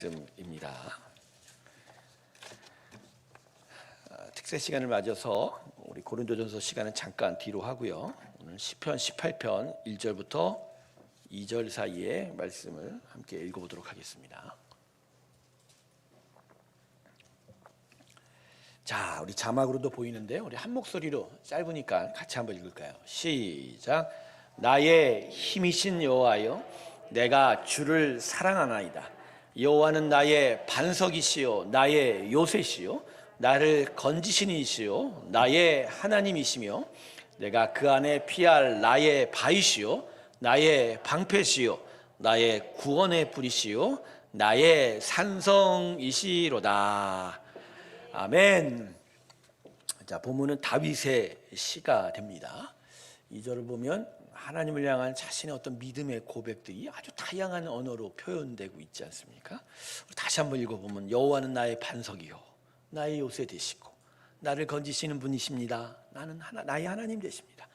말씀입니다. 특세 시간을 맞아서 우리 고린도전서 시간은 잠깐 뒤로 하고요. 오늘 시편 18편 1절부터 2절 사이의 말씀을 함께 읽어보도록 하겠습니다. 자, 우리 자막으로도 보이는데 우리 한 목소리로 짧으니까 같이 한번 읽을까요? 시작. 나의 힘이신 여호와여, 내가 주를 사랑하나이다. 여호와는 나의 반석이시요 나의 요새시요 나를 건지신 이시요 나의 하나님이시며 내가 그 안에 피할 나의 바위시요 나의 방패시요 나의 구원의 뿌리시요 나의 산성이시로다. 아멘. 자, 본문은 다윗의 시가 됩니다. 2절을 보면 하나님을 향한 자신의 어떤 믿음의 고백들이 아주 다양한 언어로 표현되고 있지 않습니까? 다시 한번 읽어보면 여호와는 나의 반석이요 나의 요새 되시고 나를 건지시는 분이십니다. 나는 나의 하나님 되십니다.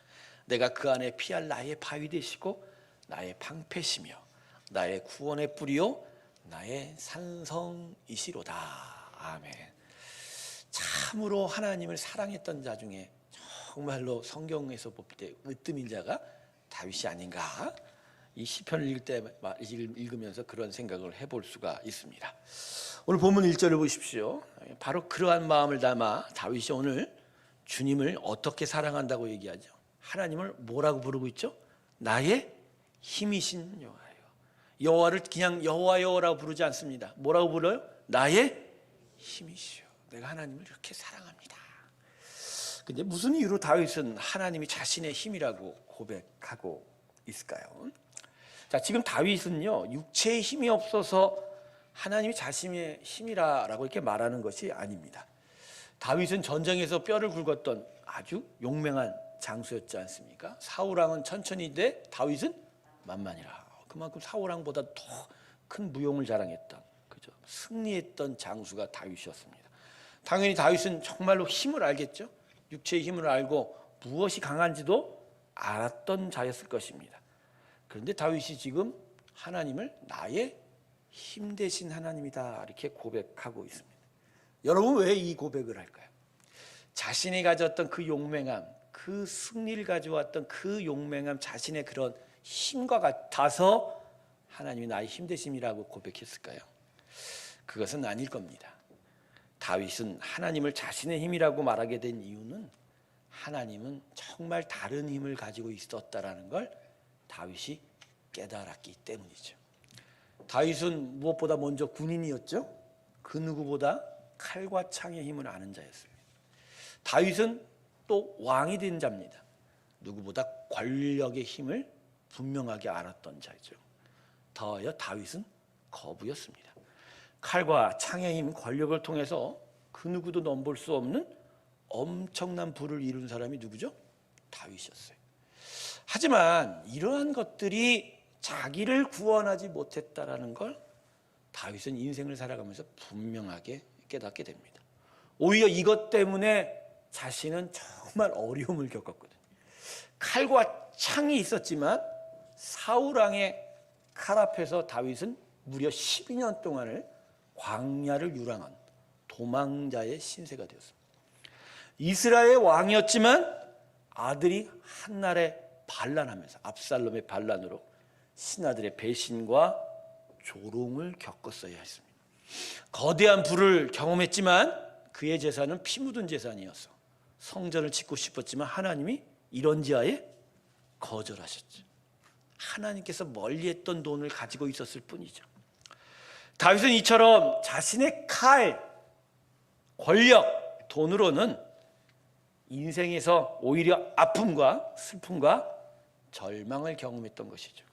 내가 그 안에 피할 나의 바위 되시고 나의 방패시며 나의 구원의 뿌리요 나의 산성이시로다. 아멘. 참으로 하나님을 사랑했던 자 중에 정말로 성경에서 볼 때 으뜸인 자가 다윗이 아닌가? 이 시편을 읽으면서 그런 생각을 해볼 수가 있습니다. 오늘 본문 1절을 보십시오. 바로 그러한 마음을 담아 다윗이 오늘 주님을 어떻게 사랑한다고 얘기하죠? 하나님을 뭐라고 부르고 있죠? 나의 힘이신 여호와요. 여호와를 그냥 여호와여라고 부르지 않습니다. 뭐라고 불러요? 나의 힘이시오. 내가 하나님을 이렇게 사랑합니다. 근데 무슨 이유로 다윗은 하나님이 자신의 힘이라고 고백하고 있을까요? 자, 지금 다윗은요, 육체의 힘이 없어서 하나님이 자신의 힘이라고 이렇게 말하는 것이 아닙니다. 다윗은 전쟁에서 뼈를 굵었던 아주 용맹한 장수였지 않습니까? 사울왕은 천천히 돼 다윗은 만만이라. 그만큼 사울왕보다 더 큰 무용을 자랑했던, 그죠? 승리했던 장수가 다윗이었습니다. 당연히 다윗은 정말로 힘을 알겠죠? 육체의 힘을 알고 무엇이 강한지도 알았던 자였을 것입니다. 그런데 다윗이 지금 하나님을 나의 힘 대신 하나님이다 이렇게 고백하고 있습니다. 여러분 왜 이 고백을 할까요? 자신이 가졌던 그 용맹함, 그 승리를 가져왔던 그 용맹함, 자신의 그런 힘과 같아서 하나님이 나의 힘 대심이라고 고백했을까요? 그것은 아닐 겁니다. 다윗은 하나님을 자신의 힘이라고 말하게 된 이유는 하나님은 정말 다른 힘을 가지고 있었다라는 걸 다윗이 깨달았기 때문이죠. 다윗은 무엇보다 먼저 군인이었죠. 그 누구보다 칼과 창의 힘을 아는 자였습니다. 다윗은 또 왕이 된 자입니다. 누구보다 권력의 힘을 분명하게 알았던 자죠. 더하여 다윗은 거부였습니다. 칼과 창의 힘, 권력을 통해서 그 누구도 넘볼 수 없는 엄청난 부를 이룬 사람이 누구죠? 다윗이었어요. 하지만 이러한 것들이 자기를 구원하지 못했다라는 걸 다윗은 인생을 살아가면서 분명하게 깨닫게 됩니다. 오히려 이것 때문에 자신은 정말 어려움을 겪었거든요. 칼과 창이 있었지만 사울왕의 칼 앞에서 다윗은 무려 12년 동안을 광야를 유랑한 도망자의 신세가 되었습니다. 이스라엘의 왕이었지만 아들이 한날에 반란하면서 압살롬의 반란으로 신하들의 배신과 조롱을 겪었어야 했습니다. 거대한 부를 경험했지만 그의 재산은 피 묻은 재산이어서 성전을 짓고 싶었지만 하나님이 이런지하에 거절하셨죠. 하나님께서 멀리했던 돈을 가지고 있었을 뿐이죠. 다윗은 이처럼 자신의 칼, 권력, 돈으로는 인생에서 오히려 아픔과 슬픔과 절망을 경험했던 것이죠.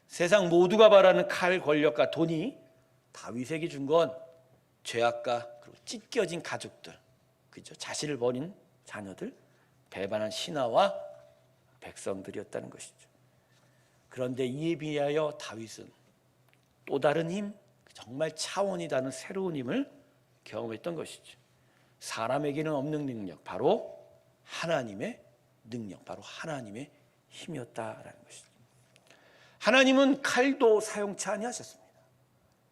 세상 모두가 바라는 칼, 권력과 돈이 다윗에게 준 건 죄악과 그리고 찢겨진 가족들, 그죠? 자신을 버린 자녀들, 배반한 신하와 백성들이었다는 것이죠. 그런데 이에 비하여 다윗은 또 다른 힘, 정말 차원이 다른 새로운 힘을 경험했던 것이죠. 사람에게는 없는 능력, 바로 하나님의 능력, 바로 하나님의 힘이었다라는 것이죠. 하나님은 칼도 사용치 아니하셨습니다.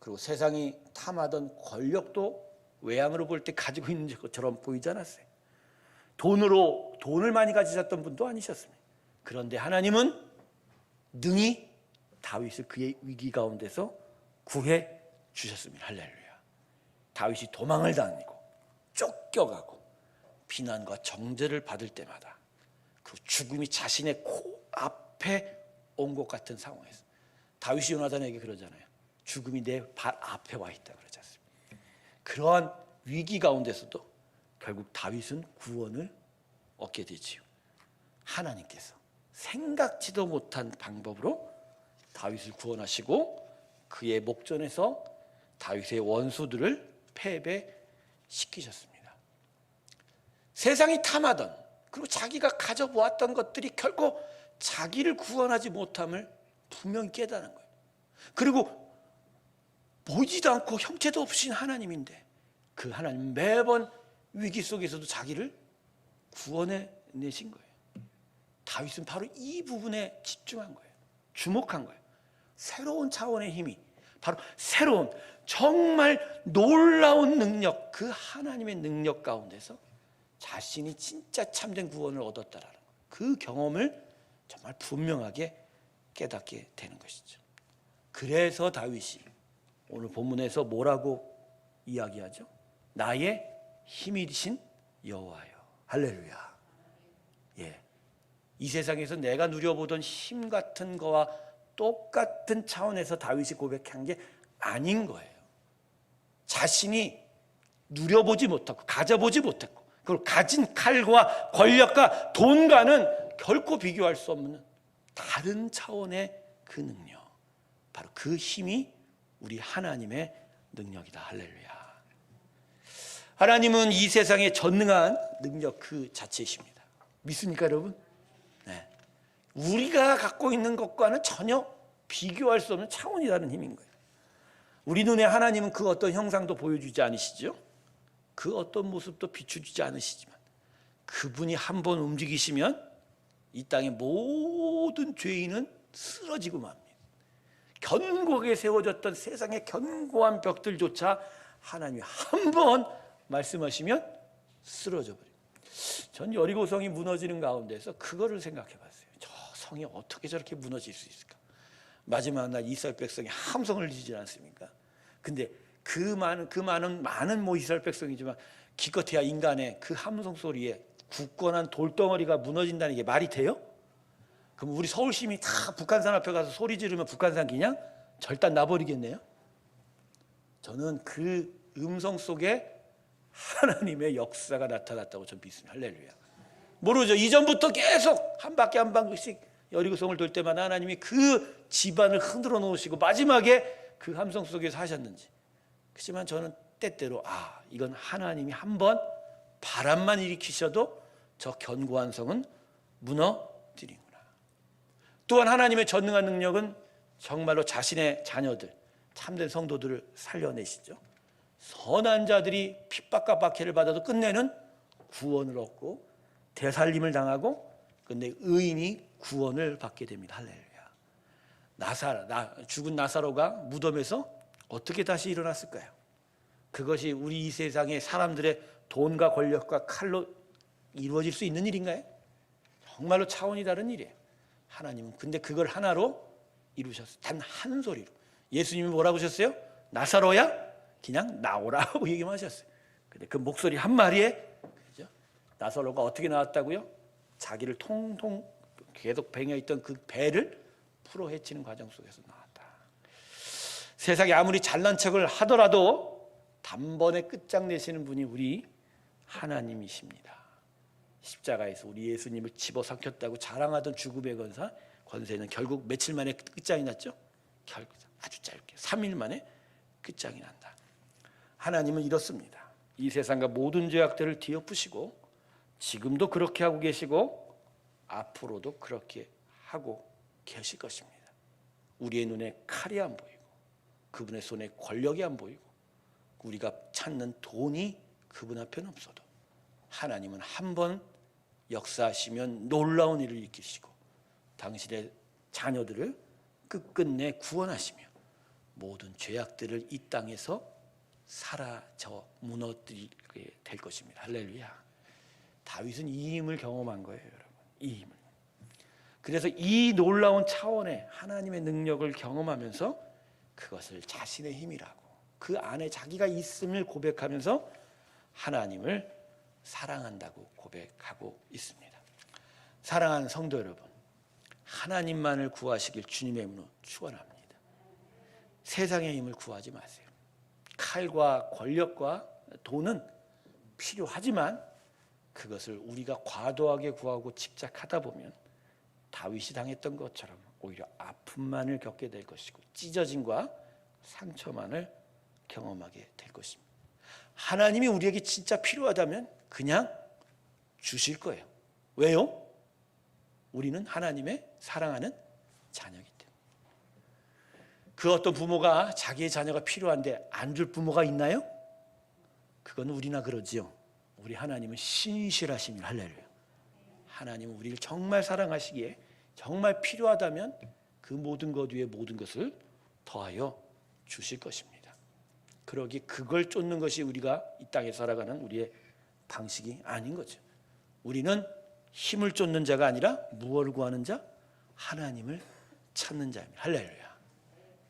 그리고 세상이 탐하던 권력도 외양으로 볼 때 가지고 있는 것처럼 보이지 않았어요. 돈을 많이 가지셨던 분도 아니셨습니다. 그런데 하나님은 능히 다윗을 그의 위기 가운데서 구해 주셨습니다. 할렐루야. 다윗이 도망을 다니고 쫓겨가고 비난과 정죄를 받을 때마다 그 죽음이 자신의 코앞에 온 것 같은 상황에서 다윗이 요나단에게 그러잖아요. 죽음이 내 발 앞에 와 있다 그러지 않습니까? 그러한 위기 가운데서도 결국 다윗은 구원을 얻게 되지요. 하나님께서 생각지도 못한 방법으로 다윗을 구원하시고 그의 목전에서 다윗의 원수들을 패배시키셨습니다. 세상이 탐하던 그리고 자기가 가져보았던 것들이 결코 자기를 구원하지 못함을 분명히 깨달은 거예요. 그리고 보이지도 않고 형체도 없으신 하나님인데 그 하나님 매번 위기 속에서도 자기를 구원해 내신 거예요. 다윗은 바로 이 부분에 집중한 거예요. 주목한 거예요. 새로운 차원의 힘이 바로 새로운 정말 놀라운 능력, 그 하나님의 능력 가운데서 자신이 진짜 참된 구원을 얻었다라는 거예요. 그 경험을 정말 분명하게 깨닫게 되는 것이죠. 그래서 다윗이 오늘 본문에서 뭐라고 이야기하죠? 나의 힘이 되신 여호와여. 할렐루야. 예. 이 세상에서 내가 누려보던 힘 같은 거와 똑같은 차원에서 다윗이 고백한 게 아닌 거예요. 자신이 누려보지 못하고 가져보지 못했고 그리고 가진 칼과 권력과 돈과는 결코 비교할 수 없는 다른 차원의 그 능력, 바로 그 힘이 우리 하나님의 능력이다. 할렐루야. 하나님은 이 세상에 전능한 능력 그 자체이십니다. 믿습니까 여러분? 네. 우리가 갖고 있는 것과는 전혀 비교할 수 없는 차원이 다른 힘인 거예요. 우리 눈에 하나님은 그 어떤 형상도 보여주지 않으시죠? 그 어떤 모습도 비춰주지 않으시지만 그분이 한번 움직이시면 이 땅의 모든 죄인은 쓰러지고 맙니다. 견고하게 세워졌던 세상의 견고한 벽들조차 하나님이 한번 말씀하시면 쓰러져 버립니다. 전 여리고성이 무너지는 가운데서 그거를 생각해 봤어요. 저 성이 어떻게 저렇게 무너질 수 있을까? 마지막 날 이스라엘 백성이 함성을 지지 않습니까? 근데 그 많은 이스라엘 백성이지만 기껏해야 인간의 그 함성 소리에 굳건한 돌덩어리가 무너진다는 게 말이 돼요? 그럼 우리 서울 시민이 다 북한산 앞에 가서 소리 지르면 북한산 그냥 절단 나버리겠네요? 저는 그 음성 속에 하나님의 역사가 나타났다고 저는 믿습니다. 할렐루야. 모르죠. 이전부터 계속 한 바퀴 한 바퀴씩 여리고성을 돌 때마다 하나님이 그 집안을 흔들어 놓으시고 마지막에 그 함성 속에서 하셨는지. 그렇지만 저는 때때로 이건 하나님이 한번 바람만 일으키셔도 저 견고한 성은 무너뜨리는구나. 또한 하나님의 전능한 능력은 정말로 자신의 자녀들, 참된 성도들을 살려내시죠. 선한 자들이 핍박과 박해를 받아도 끝내는 구원을 얻고 되살림을 당하고 끝내 의인이 구원을 받게 됩니다. 할렐루야. 죽은 나사로가 무덤에서 어떻게 다시 일어났을까요? 그것이 우리 이 세상의 사람들의 돈과 권력과 칼로 이루어질 수 있는 일인가요? 정말로 차원이 다른 일이에요. 하나님은 근데 그걸 하나로 이루셨어요. 단 한 소리로. 예수님이 뭐라고 하셨어요? 나사로야 그냥 나오라고 얘기만 하셨어요. 근데 그 목소리 한 마리에 그죠? 나사로가 어떻게 나왔다고요? 자기를 통통 계속 뱅여있던 그 배를 풀어 헤치는 과정 속에서 나왔다. 세상에 아무리 잘난 척을 하더라도 단번에 끝장내시는 분이 우리 하나님이십니다. 십자가에서 우리 예수님을 집어삼켰다고 자랑하던 죽음의 권세는 결국 며칠 만에 끝장이 났죠? 결국 아주 짧게 3일 만에 끝장이 난다. 하나님은 이렇습니다. 이 세상과 모든 죄악들을 뒤엎으시고 지금도 그렇게 하고 계시고 앞으로도 그렇게 하고 계실 것입니다. 우리의 눈에 칼이 안 보이고 그분의 손에 권력이 안 보이고 우리가 찾는 돈이 그분 앞에는 없어도 하나님은 한번 역사하시면 놀라운 일을 일으키시고 당신의 자녀들을 끝끝내 구원하시며 모든 죄악들을 이 땅에서 사라져 무너뜨리게 될 것입니다. 할렐루야. 다윗은 이 힘을 경험한 거예요, 여러분. 이 힘을. 그래서 이 놀라운 차원의 하나님의 능력을 경험하면서 그것을 자신의 힘이라고, 그 안에 자기가 있음을 고백하면서 하나님을 사랑한다고 고백하고 있습니다. 사랑하는 성도 여러분, 하나님만을 구하시길 주님의 이름으로 축원합니다. 세상의 힘을 구하지 마세요. 칼과 권력과 돈은 필요하지만 그것을 우리가 과도하게 구하고 집착하다 보면 다윗이 당했던 것처럼 오히려 아픔만을 겪게 될 것이고 찢어짐과 상처만을 경험하게 될 것입니다. 하나님이 우리에게 진짜 필요하다면 그냥 주실 거예요. 왜요? 우리는 하나님의 사랑하는 자녀이기 때문에. 그 어떤 부모가 자기의 자녀가 필요한데 안 줄 부모가 있나요? 그건 우리나 그러지요. 우리 하나님은 신실하십니다. 할렐루야. 하나님은 우리를 정말 사랑하시기에 정말 필요하다면 그 모든 것 위에 모든 것을 더하여 주실 것입니다. 그러기 그걸 쫓는 것이 우리가 이 땅에 살아가는 우리의 방식이 아닌 거죠. 우리는 힘을 쫓는 자가 아니라 무엇을 구하는 자? 하나님을 찾는 자입니다. 할렐루야.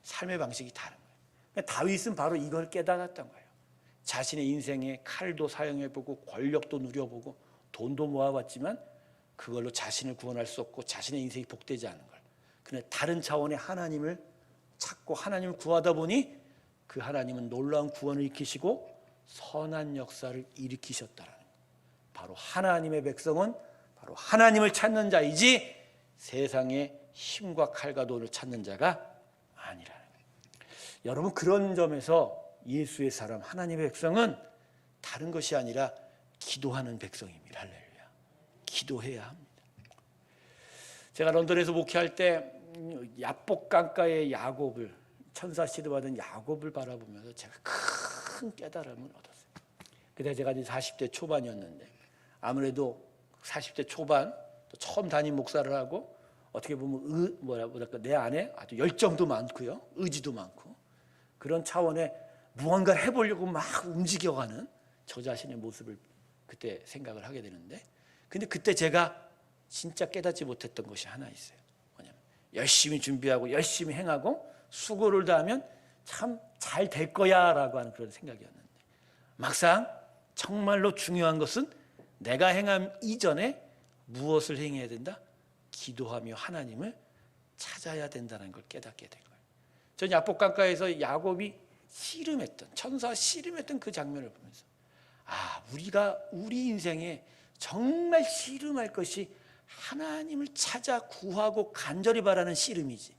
삶의 방식이 다른 거예요. 다윗은 바로 이걸 깨달았던 거예요. 자신의 인생에 칼도 사용해보고 권력도 누려보고 돈도 모아봤지만 그걸로 자신을 구원할 수 없고 자신의 인생이 복되지 않은 걸. 그런데 다른 차원의 하나님을 찾고 하나님을 구하다 보니 그 하나님은 놀라운 구원을 일으키시고 선한 역사를 일으키셨다라는 거예요. 바로 하나님의 백성은 바로 하나님을 찾는 자이지 세상의 힘과 칼과 돈을 찾는 자가 아니라는 거예요. 여러분, 그런 점에서 예수의 사람 하나님의 백성은 다른 것이 아니라 기도하는 백성입니다. 할렐루야. 기도해야 합니다. 제가 런던에서 목회할 때 야복 강가의 야곱을, 천사 시대받은 야곱을 바라보면서 제가 큰 깨달음을 얻었어요. 그때 제가 이제 40대 초반이었는데 아무래도 40대 초반 또 처음 담임 목사를 하고 어떻게 보면 뭐랄까 내 안에 아주 열정도 많고요, 의지도 많고 그런 차원의 무언가를 해보려고 막 움직여가는 저 자신의 모습을 그때 생각을 하게 되는데, 근데 그때 제가 진짜 깨닫지 못했던 것이 하나 있어요. 뭐냐면 열심히 준비하고 열심히 행하고 수고를 다하면 참 잘 될 거야 라고 하는 그런 생각이었는데, 막상 정말로 중요한 것은 내가 행함 이전에 무엇을 행해야 된다? 기도하며 하나님을 찾아야 된다는 걸 깨닫게 된 거예요. 전 야복강가에서 야곱이 씨름했던, 천사와 씨름했던 그 장면을 보면서 우리가 우리 인생에 정말 씨름할 것이 하나님을 찾아 구하고 간절히 바라는 씨름이지,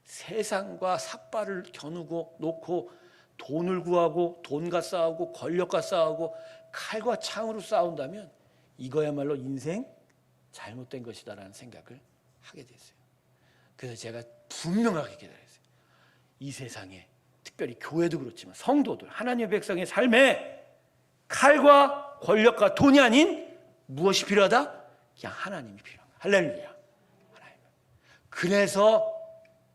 세상과 삿발을 겨누고 놓고 돈을 구하고 돈과 싸우고 권력과 싸우고 칼과 창으로 싸운다면 이거야말로 인생 잘못된 것이다라는 생각을 하게 됐어요. 그래서 제가 분명하게 깨달았어요. 이 세상에 특별히 교회도 그렇지만 성도들, 하나님의 백성의 삶에 칼과 권력과 돈이 아닌 무엇이 필요하다? 그냥 하나님이 필요한 거야. 할렐루야. 하나님. 그래서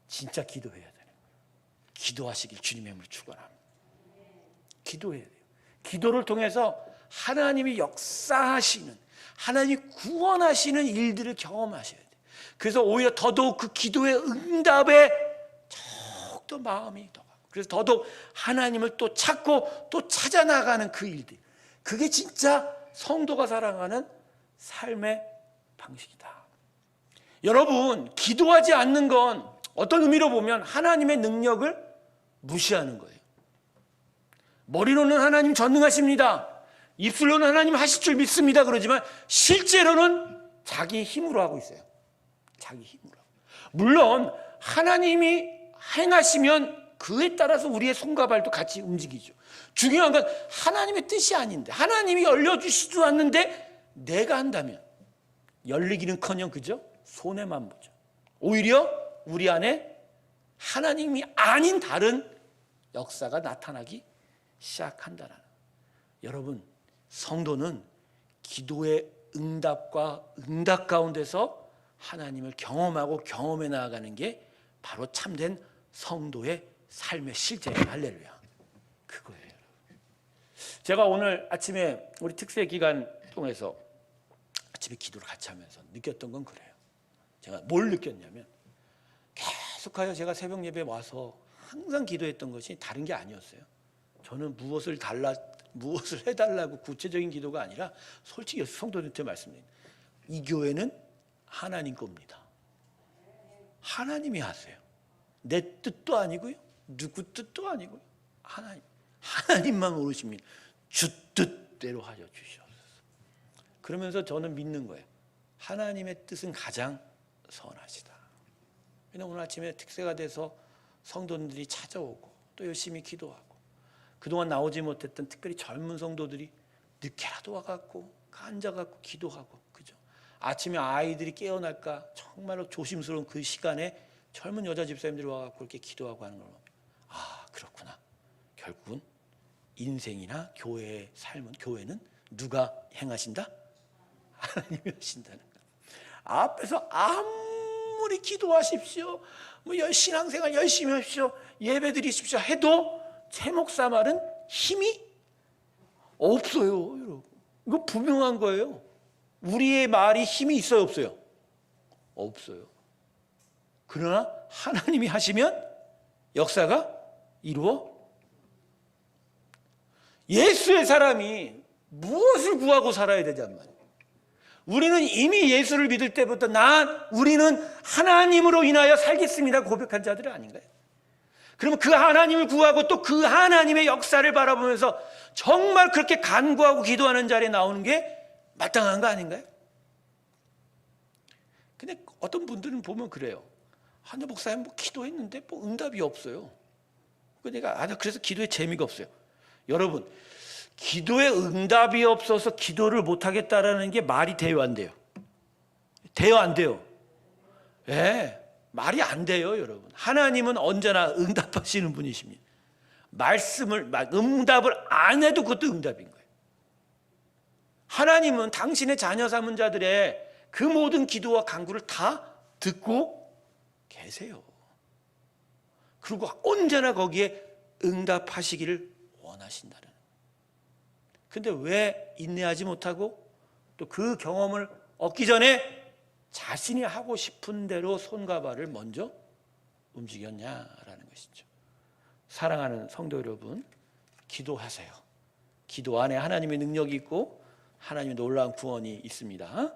진짜 기도해야 되는 거예요. 기도하시길 주님의 이름으로 축원합니다. 기도해야 돼요. 기도를 통해서 하나님이 역사하시는, 하나님이 구원하시는 일들을 경험하셔야 돼요. 그래서 오히려 더더욱 그 기도의 응답에 더욱더 마음이 더 가고, 그래서 더더욱 하나님을 또 찾고 또 찾아나가는 그 일들, 그게 진짜 성도가 살아가는 삶의 방식이다. 여러분, 기도하지 않는 건 어떤 의미로 보면 하나님의 능력을 무시하는 거예요. 머리로는 하나님 전능하십니다, 입술로는 하나님 하실 줄 믿습니다 그러지만 실제로는 자기 힘으로 하고 있어요. 자기 힘으로. 물론 하나님이 행하시면 그에 따라서 우리의 손과 발도 같이 움직이죠. 중요한 건 하나님의 뜻이 아닌데, 하나님이 열려주시지도 않는데 내가 한다면 열리기는커녕 그저 손해만 보죠. 오히려 우리 안에 하나님이 아닌 다른 역사가 나타나기 시작한다는. 여러분, 성도는 기도의 응답과 응답 가운데서 하나님을 경험하고 경험해 나아가는 게 바로 참된 성도의 삶의 실제. 할렐루야. 그거예요. 제가 오늘 아침에 우리 특세 기간 통해서 아침에 기도를 같이 하면서 느꼈던 건 그래요. 제가 뭘 느꼈냐면 계속하여 제가 새벽 예배에 와서 항상 기도했던 것이 다른 게 아니었어요. 저는 무엇을 해달라고 구체적인 기도가 아니라 솔직히 성도들한테 말씀드립니다. 이 교회는 하나님 겁니다. 하나님이 하세요. 내 뜻도 아니고요, 누구 뜻도 아니고요, 하나님만 모르십니다. 주 뜻대로 하여 주시옵소서. 그러면서 저는 믿는 거예요. 하나님의 뜻은 가장 선하시다. 왜냐하면 오늘 아침에 특세가 돼서 성도들이 찾아오고 또 열심히 기도하고 그동안 나오지 못했던 특별히 젊은 성도들이 늦게라도 와갖고 앉아갖고 기도하고, 그죠? 아침에 아이들이 깨어날까 정말로 조심스러운 그 시간에 젊은 여자 집사님들이 와갖고 이렇게 기도하고 하는 걸 보면, 아, 그렇구나. 결국은 인생이나 교회의 삶은, 교회는 누가 행하신다? 하나님이 하신다는 거예요. 앞에서 아무리 기도하십시오, 뭐 신앙생활 열심히 하십시오, 예배 드리십시오 해도 제 목사 말은 힘이 없어요, 여러분. 이거 분명한 거예요. 우리의 말이 힘이 있어요, 없어요? 없어요. 그러나 하나님이 하시면 역사가 이루어. 예수의 사람이 무엇을 구하고 살아야 되냔 말이에요. 우리는 이미 예수를 믿을 때부터 우리는 하나님으로 인하여 살겠습니다 고백한 자들이 아닌가요? 그러면 그 하나님을 구하고 또 그 하나님의 역사를 바라보면서 정말 그렇게 간구하고 기도하는 자리에 나오는 게 마땅한 거 아닌가요? 근데 어떤 분들은 보면 그래요. 한여 목사님 뭐 기도했는데 뭐 응답이 없어요. 그래서 기도에 재미가 없어요. 여러분, 기도에 응답이 없어서 기도를 못하겠다라는 게 말이 돼요, 안 돼요? 돼요, 안 돼요? 예, 말이 안 돼요, 여러분. 하나님은 언제나 응답하시는 분이십니다. 응답을 안 해도 그것도 응답인 거예요. 하나님은 당신의 자녀 삼은 자들의 그 모든 기도와 간구를 다 듣고 계세요. 그리고 언제나 거기에 응답하시기를 원하신다는. 근데 왜 인내하지 못하고 또 그 경험을 얻기 전에 자신이 하고 싶은 대로 손과 발을 먼저 움직였냐라는 것이죠. 사랑하는 성도 여러분, 기도하세요. 기도 안에 하나님의 능력이 있고 하나님의 놀라운 구원이 있습니다.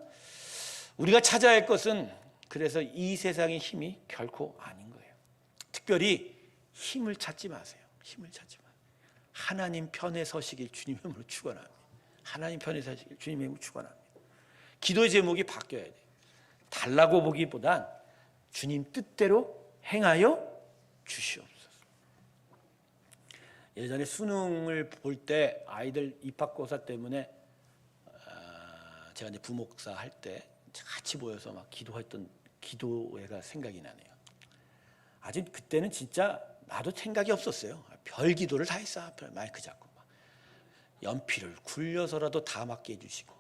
우리가 찾아야 할 것은 그래서 이 세상의 힘이 결코 아닌 거예요. 특별히 힘을 찾지 마세요. 힘을 찾지 마세요. 하나님 편에 서시길 주님의 이름으로 축원합니다. 하나님 편에 서시길 주님의 이름으로 축원합니다. 기도의 제목이 바뀌어야 돼요. 달라고 보기보단 주님 뜻대로 행하여 주시옵소서. 예전에 수능을 볼 때 아이들 입학고사 때문에 제가 이제 부목사 할 때 같이 모여서 막 기도했던 기도회가 생각이 나네요. 아직 그때는 진짜 나도 생각이 없었어요. 별 기도를 다 했어. 마이크 잡고 막 연필을 굴려서라도 다 맞게 해주시고,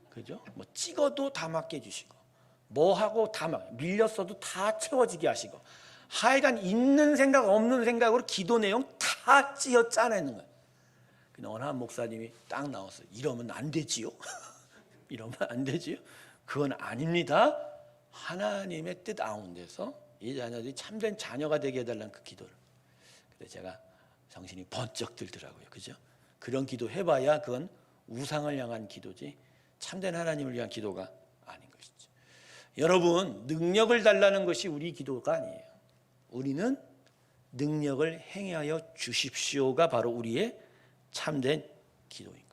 그죠? 뭐 찍어도 다 맞게 해주시고, 뭐 하고 다 밀렸어도 다 채워지게 하시고, 하여간 있는 생각 없는 생각으로 기도 내용 다 찌어 짜내는 거예요. 근데 어느 한 목사님이 딱 나왔어요. 이러면 안 되지요? 이러면 안 되지요? 그건 아닙니다. 하나님의 뜻 가운데서 이 자녀들이 참된 자녀가 되게 해달라는 그 기도를. 그래서 제가 정신이 번쩍 들더라고요. 그죠? 그런 기도 해봐야 그건 우상을 향한 기도지 참된 하나님을 위한 기도가 아닌 것이죠. 여러분, 능력을 달라는 것이 우리 기도가 아니에요. 우리는 능력을 행하여 주십시오가 바로 우리의 참된 기도인 거예요.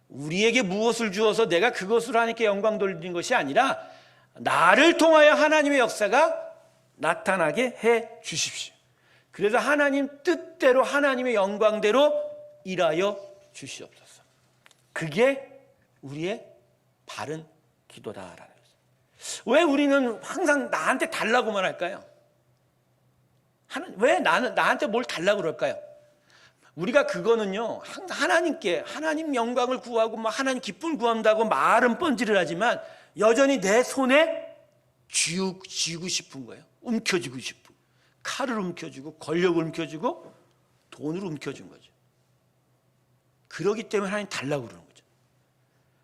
우리에게 무엇을 주어서 내가 그것으로 하나님께 영광 돌리는 것이 아니라 나를 통하여 하나님의 역사가 나타나게 해 주십시오. 그래서 하나님 뜻대로 하나님의 영광대로 일하여 주시옵소서. 그게 우리의 바른 기도다라는 거죠. 왜 우리는 항상 나한테 달라고만 할까요? 왜 나한테 뭘 달라고 그럴까요? 우리가 그거는요, 하나님께 하나님 영광을 구하고 막 하나님 기쁨을 구한다고 말은 뻔질을 하지만 여전히 내 손에 쥐고 싶은 거예요. 움켜쥐고 싶은. 칼을 움켜쥐고 권력을 움켜쥐고 돈을 움켜준 거죠. 그러기 때문에 하나님 달라고 그러는 거죠.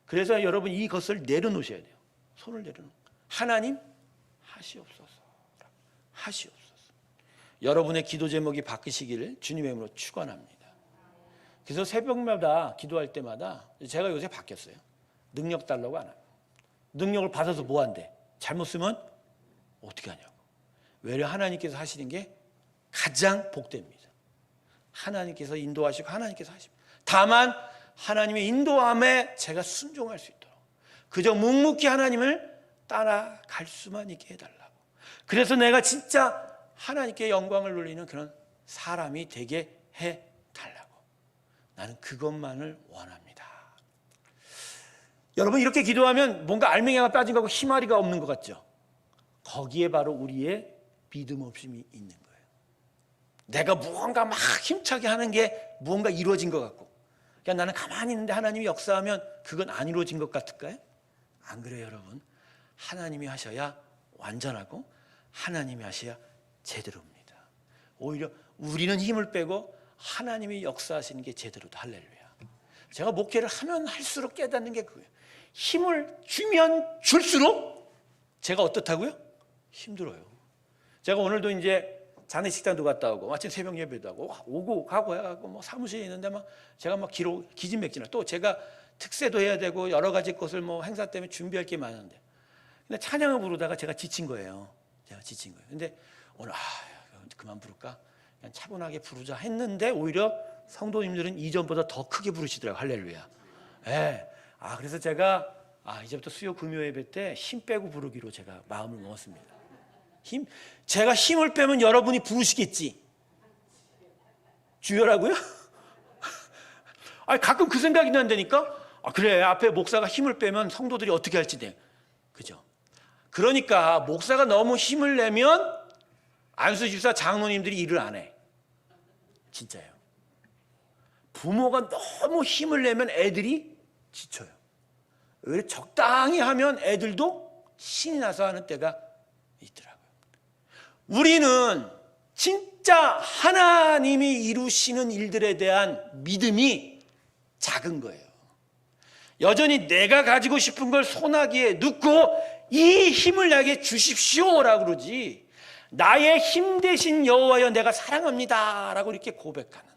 그래서 여러분 이것을 내려놓으셔야 돼요. 손을 내려놓고 하나님 하시옵소서. 하시옵소서. 여러분의 기도 제목이 바뀌시기를 주님의 이름으로 축원합니다. 그래서 새벽마다 기도할 때마다 제가 요새 바뀌었어요. 능력 달라고 안 하고 능력을 받아서 뭐 한대? 잘못 쓰면 어떻게 하냐고. 외려 하나님께서 하시는 게 가장 복됩니다. 하나님께서 인도하시고 하나님께서 하십니다. 다만 하나님의 인도함에 제가 순종할 수 있도록 그저 묵묵히 하나님을 따라갈 수만 있게 해달라고. 그래서 내가 진짜 하나님께 영광을 돌리는 그런 사람이 되게 해달라고. 나는 그것만을 원합니다. 여러분 이렇게 기도하면 뭔가 알맹이가 빠진 거고 희마리가 없는 것 같죠? 거기에 바로 우리의 믿음 없음이 있는 거예요. 내가 무언가 막 힘차게 하는 게 무언가 이루어진 것 같고 그냥 나는 가만히 있는데 하나님이 역사하면 그건 안 이루어진 것 같을까요? 안 그래요 여러분. 하나님이 하셔야 완전하고 하나님이 하셔야 제대로입니다. 오히려 우리는 힘을 빼고 하나님이 역사하시는 게 제대로다. 할렐루야. 제가 목회를 하면 할수록 깨닫는 게 그거예요. 힘을 주면 줄수록 제가 어떻다고요? 힘들어요. 제가 오늘도 이제 장례식장도 갔다 오고 마침 새벽 예배도 하고 오고 가고 해가고 뭐 사무실에 있는데 막 제가 막 기진맥진을 또 제가 특세도 해야 되고 여러 가지 것을 뭐 행사 때문에 준비할 게 많은데 근데 찬양을 부르다가 제가 지친 거예요. 제가 지친 거예요. 근데 오늘 그만 부를까? 그냥 차분하게 부르자 했는데 오히려 성도님들은 이전보다 더 크게 부르시더라고요. 할렐루야. 예. 그래서 제가 이제부터 수요 금요 예배 때 힘 빼고 부르기로 제가 마음을 먹었습니다. 제가 힘을 빼면 여러분이 부르시겠지. 주여라고요? 가끔 그 생각이 난다니까. 그래 앞에 목사가 힘을 빼면 성도들이 어떻게 할지 돼. 그죠? 그러니까 목사가 너무 힘을 내면 안수 집사 장로님들이 일을 안 해. 진짜요. 부모가 너무 힘을 내면 애들이 지쳐요. 왜 적당히 하면 애들도 신이 나서 하는 때가 있더라고요. 우리는 진짜 하나님이 이루시는 일들에 대한 믿음이 작은 거예요. 여전히 내가 가지고 싶은 걸 손아귀에 넣고 이 힘을 나에게 주십시오라고 그러지 나의 힘 대신 여호와여 내가 사랑합니다 라고 이렇게 고백하는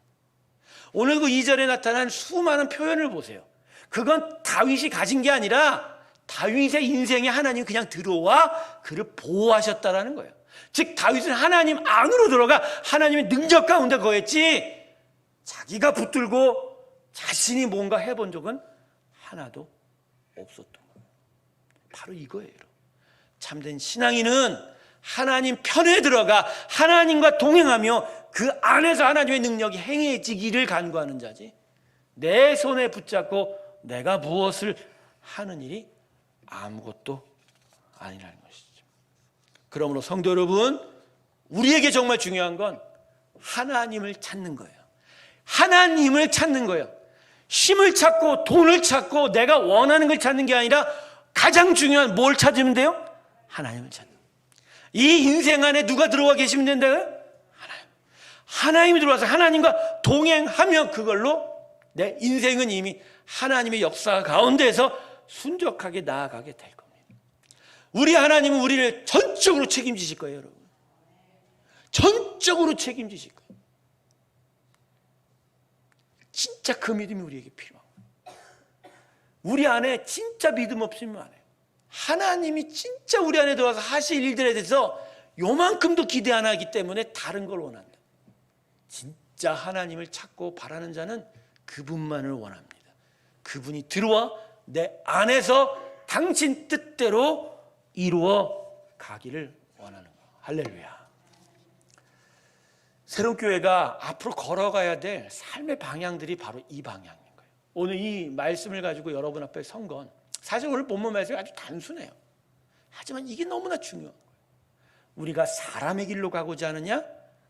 오늘 그 2절에 나타난 수많은 표현을 보세요. 그건 다윗이 가진 게 아니라 다윗의 인생에 하나님이 그냥 들어와 그를 보호하셨다라는 거예요. 즉 다윗은 하나님 안으로 들어가 하나님의 능력 가운데 거했지 자기가 붙들고 자신이 뭔가 해본 적은 하나도 없었던 거예요. 바로 이거예요. 참된 신앙인은 하나님 편에 들어가 하나님과 동행하며 그 안에서 하나님의 능력이 행해지기를 간구하는 자지 내 손에 붙잡고 내가 무엇을 하는 일이 아무것도 아니라는 것이죠. 그러므로 성도 여러분 우리에게 정말 중요한 건 하나님을 찾는 거예요. 하나님을 찾는 거예요. 힘을 찾고 돈을 찾고 내가 원하는 걸 찾는 게 아니라 가장 중요한 뭘 찾으면 돼요? 하나님을 찾는 거예요. 이 인생 안에 누가 들어와 계시면 된다고요? 하나님. 하나님이 들어와서 하나님과 동행하면 그걸로 내 인생은 이미 하나님의 역사 가운데서 순적하게 나아가게 될 겁니다. 우리 하나님은 우리를 전적으로 책임지실 거예요, 여러분. 전적으로 책임지실 거예요. 진짜 그 믿음이 우리에게 필요한 거예요. 우리 안에 진짜 믿음 없으면 안 해요. 하나님이 진짜 우리 안에 들어와서 하실 일들에 대해서 요만큼도 기대 안 하기 때문에 다른 걸 원한다. 진짜 하나님을 찾고 바라는 자는 그분만을 원합니다. 그분이 들어와 내 안에서 당신 뜻대로 이루어 가기를 원하는 거예요. 할렐루야. 새로운 교회가 앞으로 걸어가야 될 삶의 방향들이 바로 이 방향인 거예요. 오늘 이 말씀을 가지고 여러분 앞에 선 건 사실 오늘 본문 말씀이 아주 단순해요. 하지만 이게 너무나 중요한 거예요. 우리가 사람의 길로 가고자 하느냐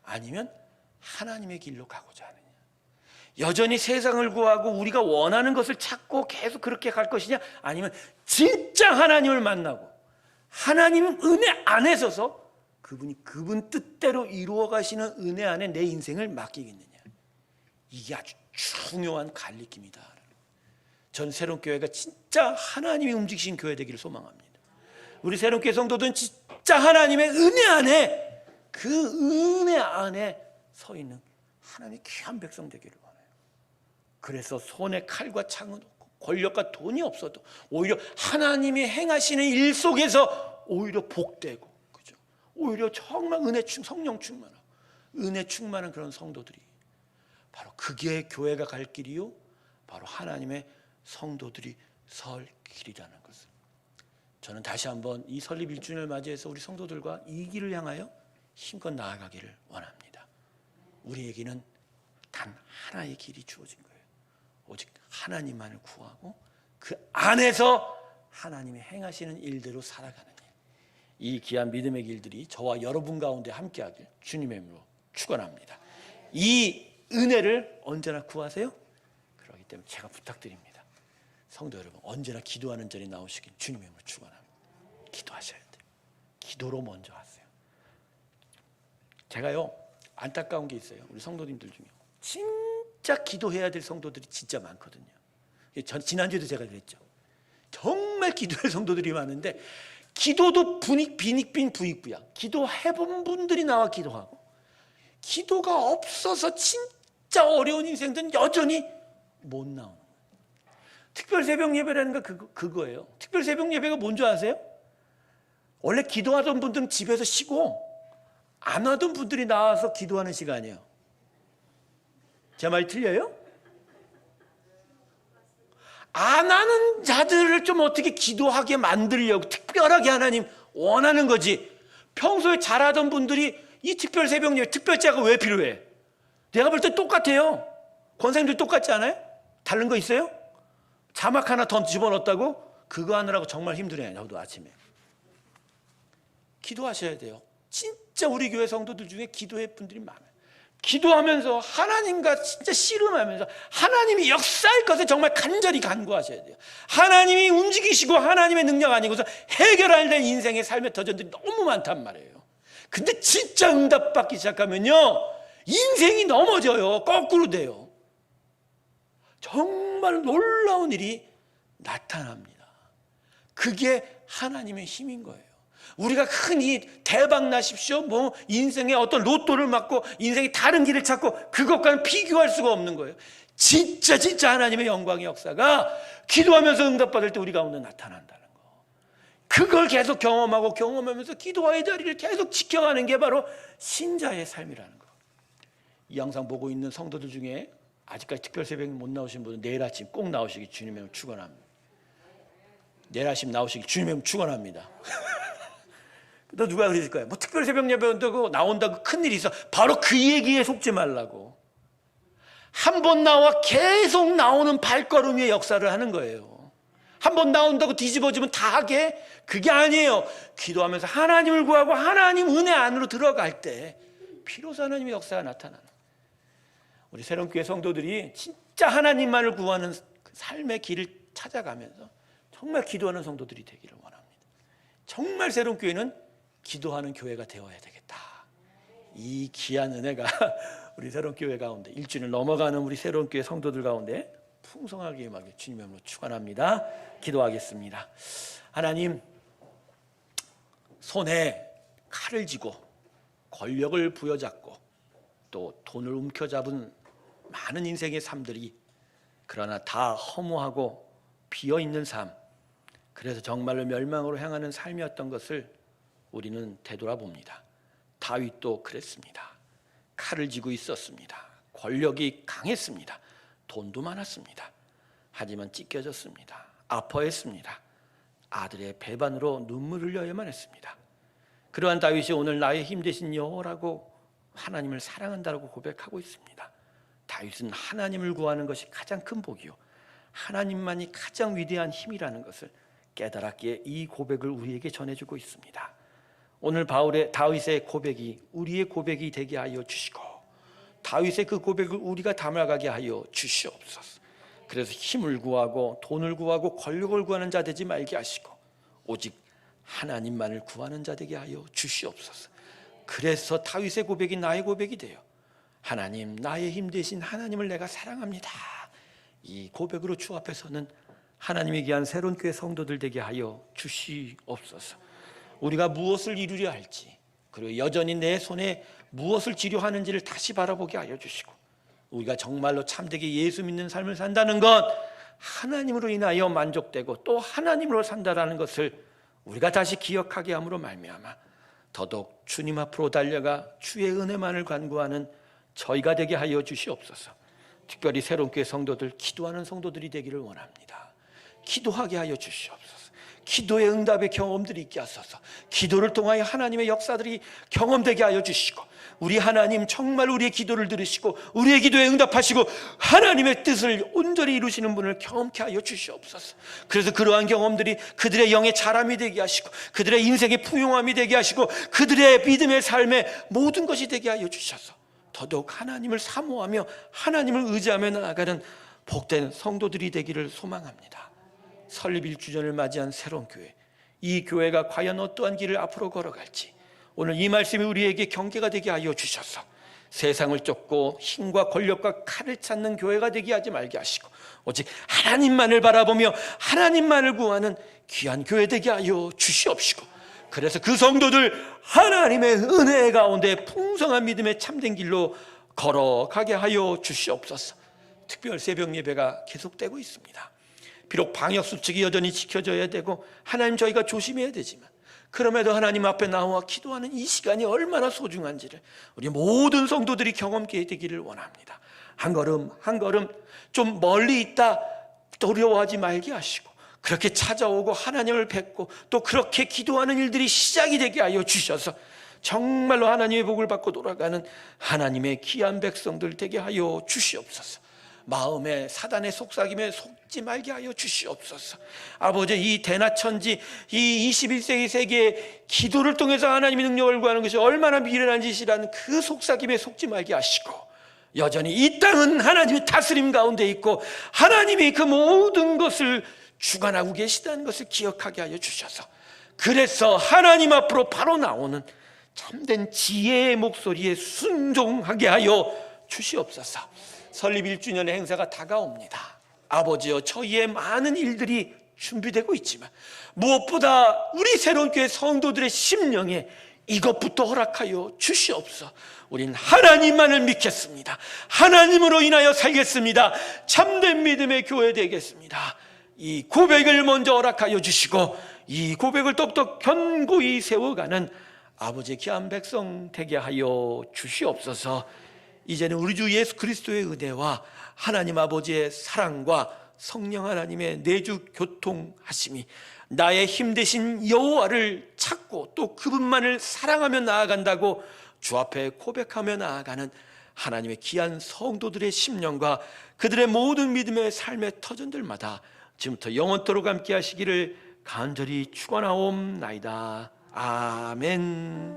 아니면 하나님의 길로 가고자 하느냐. 여전히 세상을 구하고 우리가 원하는 것을 찾고 계속 그렇게 갈 것이냐 아니면 진짜 하나님을 만나고 하나님 은혜 안에 서서 그분이 그분 뜻대로 이루어 가시는 은혜 안에 내 인생을 맡기겠느냐. 이게 아주 중요한 갈림길이다. 전 새롬교회가 진짜 하나님이 움직이신 교회 되기를 소망합니다. 우리 새롬교회 성도들은 진짜 하나님의 은혜 안에, 그 은혜 안에 서 있는 하나님의 귀한 백성 되기를 원해요. 그래서 손에 칼과 창은 없고 권력과 돈이 없어도 오히려 하나님이 행하시는 일 속에서 오히려 복되고, 그죠? 오히려 정말 성령 충만하고 은혜 충만한 그런 성도들이, 바로 그게 교회가 갈 길이요, 바로 하나님의 성도들이 설 길이라는 것을 저는 다시 한번 이 설립 1주년을 맞이해서 우리 성도들과 이 길을 향하여 힘껏 나아가기를 원합니다. 우리에게는 단 하나의 길이 주어진 거예요. 오직 하나님만을 구하고 그 안에서 하나님의 행하시는 일대로 살아가는 일. 이 귀한 믿음의 길들이 저와 여러분 가운데 함께하길 주님의 이름으로 축원합니다. 이 은혜를 언제나 구하세요. 그렇기 때문에 제가 부탁드립니다. 성도 여러분, 언제나 기도하는 자리 나오시길 주님의 이름으로 축원합니다. 기도하셔야 돼요. 기도로 먼저 하세요. 제가요, 안타까운 게 있어요. 우리 성도님들 중에 진짜 기도해야 될 성도들이 진짜 많거든요. 지난주에도 제가 그랬죠. 정말 기도할 성도들이 많은데 기도도 빈익빈 부익부양. 기도해본 분들이 나와 기도하고, 기도가 없어서 진짜 어려운 인생들은 여전히 못 나오는 거예요. 특별 새벽 예배라는 거 그거예요. 특별 새벽 예배가 뭔지 아세요? 원래 기도하던 분들은 집에서 쉬고 안 하던 분들이 나와서 기도하는 시간이에요. 제 말이 틀려요? 안 하는 자들을 좀 어떻게 기도하게 만들려고 특별하게 하나님 원하는 거지. 평소에 잘하던 분들이 이 특별 새벽 예배, 특별자가 왜 필요해? 내가 볼 때 똑같아요. 권사님들 똑같지 않아요? 다른 거 있어요? 자막 하나 더 집어넣었다고? 그거 하느라고 정말 힘드네요. 저도 아침에. 기도하셔야 돼요. 진짜 우리 교회 성도들 중에 기도할 분들이 많아요. 기도하면서 하나님과 진짜 씨름하면서 하나님이 역사할 것을 정말 간절히 간구하셔야 돼요. 하나님이 움직이시고 하나님의 능력 아니고서 해결할 될 인생의 삶의 도전들이 너무 많단 말이에요. 근데 진짜 응답받기 시작하면요, 인생이 넘어져요. 거꾸로 돼요. 정말 놀라운 일이 나타납니다. 그게 하나님의 힘인 거예요. 우리가 흔히 대박 나십시오, 뭐 인생의 어떤 로또를 맞고 인생이 다른 길을 찾고, 그것과는 비교할 수가 없는 거예요. 진짜 하나님의 영광의 역사가 기도하면서 응답받을 때 우리 가운데 나타난다는 거. 그걸 계속 경험하면서 기도와의 자리를 계속 지켜가는 게 바로 신자의 삶이라는 거. 이 영상 보고 있는 성도들 중에 아직까지 특별 새벽에 못 나오신 분은 내일 아침 꼭 나오시기 주님의 이름으로 축원합니다. 내일 아침 나오시기 주님의 이름으로 축원합니다. 너 누가 그러실 거야? 뭐 특별 새벽 예배 온다고 나온다고 큰일이 있어. 바로 그 얘기에 속지 말라고. 한 번 나와 계속 나오는 발걸음의 역사를 하는 거예요. 한 번 나온다고 뒤집어지면 다 하게? 그게 아니에요. 기도하면서 하나님을 구하고 하나님 은혜 안으로 들어갈 때 비로소 하나님의 역사가 나타나는, 우리 새롬교회 성도들이 진짜 하나님만을 구하는 삶의 길을 찾아가면서 정말 기도하는 성도들이 되기를 원합니다. 정말 새롬교회는 기도하는 교회가 되어야 되겠다. 이 귀한 은혜가 우리 새롬교회 가운데 1주년 넘어가는 우리 새롬교회 성도들 가운데 풍성하게 임하길 주님의 이름으로 축원합니다. 기도하겠습니다. 하나님, 손에 칼을 쥐고 권력을 부여잡고 또 돈을 움켜잡은 많은 인생의 삶들이, 그러나 다 허무하고 비어있는 삶, 그래서 정말로 멸망으로 향하는 삶이었던 것을 우리는 되돌아봅니다. 다윗도 그랬습니다. 칼을 쥐고 있었습니다. 권력이 강했습니다. 돈도 많았습니다. 하지만 찢겨졌습니다. 아파했습니다. 아들의 배반으로 눈물을 흘려야만 했습니다. 그러한 다윗이 오늘 나의 힘 되신 여호라고 하나님을 사랑한다고 고백하고 있습니다. 다윗은 하나님을 구하는 것이 가장 큰 복이요, 하나님만이 가장 위대한 힘이라는 것을 깨달았기에 이 고백을 우리에게 전해주고 있습니다. 오늘 다윗의 고백이 우리의 고백이 되게 하여 주시고, 다윗의 그 고백을 우리가 담아가게 하여 주시옵소서. 그래서 힘을 구하고 돈을 구하고 권력을 구하는 자 되지 말게 하시고 오직 하나님만을 구하는 자 되게 하여 주시옵소서. 그래서 다윗의 고백이 나의 고백이 돼요. 하나님, 나의 힘 대신 하나님을 내가 사랑합니다. 이 고백으로 주 앞에서는 하나님의 귀한 새로운 교회 성도들 되게 하여 주시옵소서. 우리가 무엇을 이루려 할지, 그리고 여전히 내 손에 무엇을 지려하는지를 다시 바라보게 하여 주시고, 우리가 정말로 참되게 예수 믿는 삶을 산다는 것, 하나님으로 인하여 만족되고 또 하나님으로 산다라는 것을 우리가 다시 기억하게 함으로 말미암아 더더욱 주님 앞으로 달려가 주의 은혜만을 간구하는 저희가 되게 하여 주시옵소서. 특별히 새로운 교회 성도들, 기도하는 성도들이 되기를 원합니다. 기도하게 하여 주시옵소서. 기도의 응답의 경험들이 있게 하소서. 기도를 통하여 하나님의 역사들이 경험되게 하여 주시고, 우리 하나님 정말 우리의 기도를 들으시고 우리의 기도에 응답하시고 하나님의 뜻을 온전히 이루시는 분을 경험케 하여 주시옵소서. 그래서 그러한 경험들이 그들의 영의 자람이 되게 하시고 그들의 인생의 풍요함이 되게 하시고 그들의 믿음의 삶의 모든 것이 되게 하여 주셔서 더더욱 하나님을 사모하며 하나님을 의지하며 나아가는 복된 성도들이 되기를 소망합니다. 설립 1주년을 맞이한 새로운 교회, 이 교회가 과연 어떠한 길을 앞으로 걸어갈지 오늘 이 말씀이 우리에게 경계가 되게 하여 주셔서 세상을 쫓고 힘과 권력과 칼을 찾는 교회가 되게 하지 말게 하시고 오직 하나님만을 바라보며 하나님만을 구하는 귀한 교회 되게 하여 주시옵시고, 그래서 그 성도들 하나님의 은혜 가운데 풍성한 믿음의 참된 길로 걸어가게 하여 주시옵소서. 특별 새벽 예배가 계속되고 있습니다. 비록 방역수칙이 여전히 지켜져야 되고 하나님 저희가 조심해야 되지만 그럼에도 하나님 앞에 나와 기도하는 이 시간이 얼마나 소중한지를 우리 모든 성도들이 경험하게 되기를 원합니다. 한 걸음 한 걸음 좀 멀리 있다 두려워하지 말게 하시고 그렇게 찾아오고 하나님을 뵙고 또 그렇게 기도하는 일들이 시작이 되게 하여 주셔서 정말로 하나님의 복을 받고 돌아가는 하나님의 귀한 백성들 되게 하여 주시옵소서. 마음에 사단의 속삭임에 속지 말게 하여 주시옵소서. 아버지, 이 대나천지 이 21세기 세계의 기도를 통해서 하나님의 능력을 구하는 것이 얼마나 미련한 짓이라는 그 속삭임에 속지 말게 하시고 여전히 이 땅은 하나님의 다스림 가운데 있고 하나님이 그 모든 것을 주관하고 계시다는 것을 기억하게 하여 주셔서 그래서 하나님 앞으로 바로 나오는 참된 지혜의 목소리에 순종하게 하여 주시옵소서. 설립 1주년의 행사가 다가옵니다. 아버지여, 저희의 많은 일들이 준비되고 있지만 무엇보다 우리 새로운 교회 성도들의 심령에 이것부터 허락하여 주시옵소서. 우린 하나님만을 믿겠습니다. 하나님으로 인하여 살겠습니다. 참된 믿음의 교회 되겠습니다. 이 고백을 먼저 허락하여 주시고 이 고백을 똑똑 견고히 세워가는 아버지의 귀한 백성 되게 하여 주시옵소서. 이제는 우리 주 예수 그리스도의 은혜와 하나님 아버지의 사랑과 성령 하나님의 내주 교통하심이 나의 힘 대신 여호와를 찾고 또 그분만을 사랑하며 나아간다고 주 앞에 고백하며 나아가는 하나님의 귀한 성도들의 심령과 그들의 모든 믿음의 삶의 터전들마다 지금부터 영원토록 함께 하시기를 간절히 축원하옵나이다. 아멘.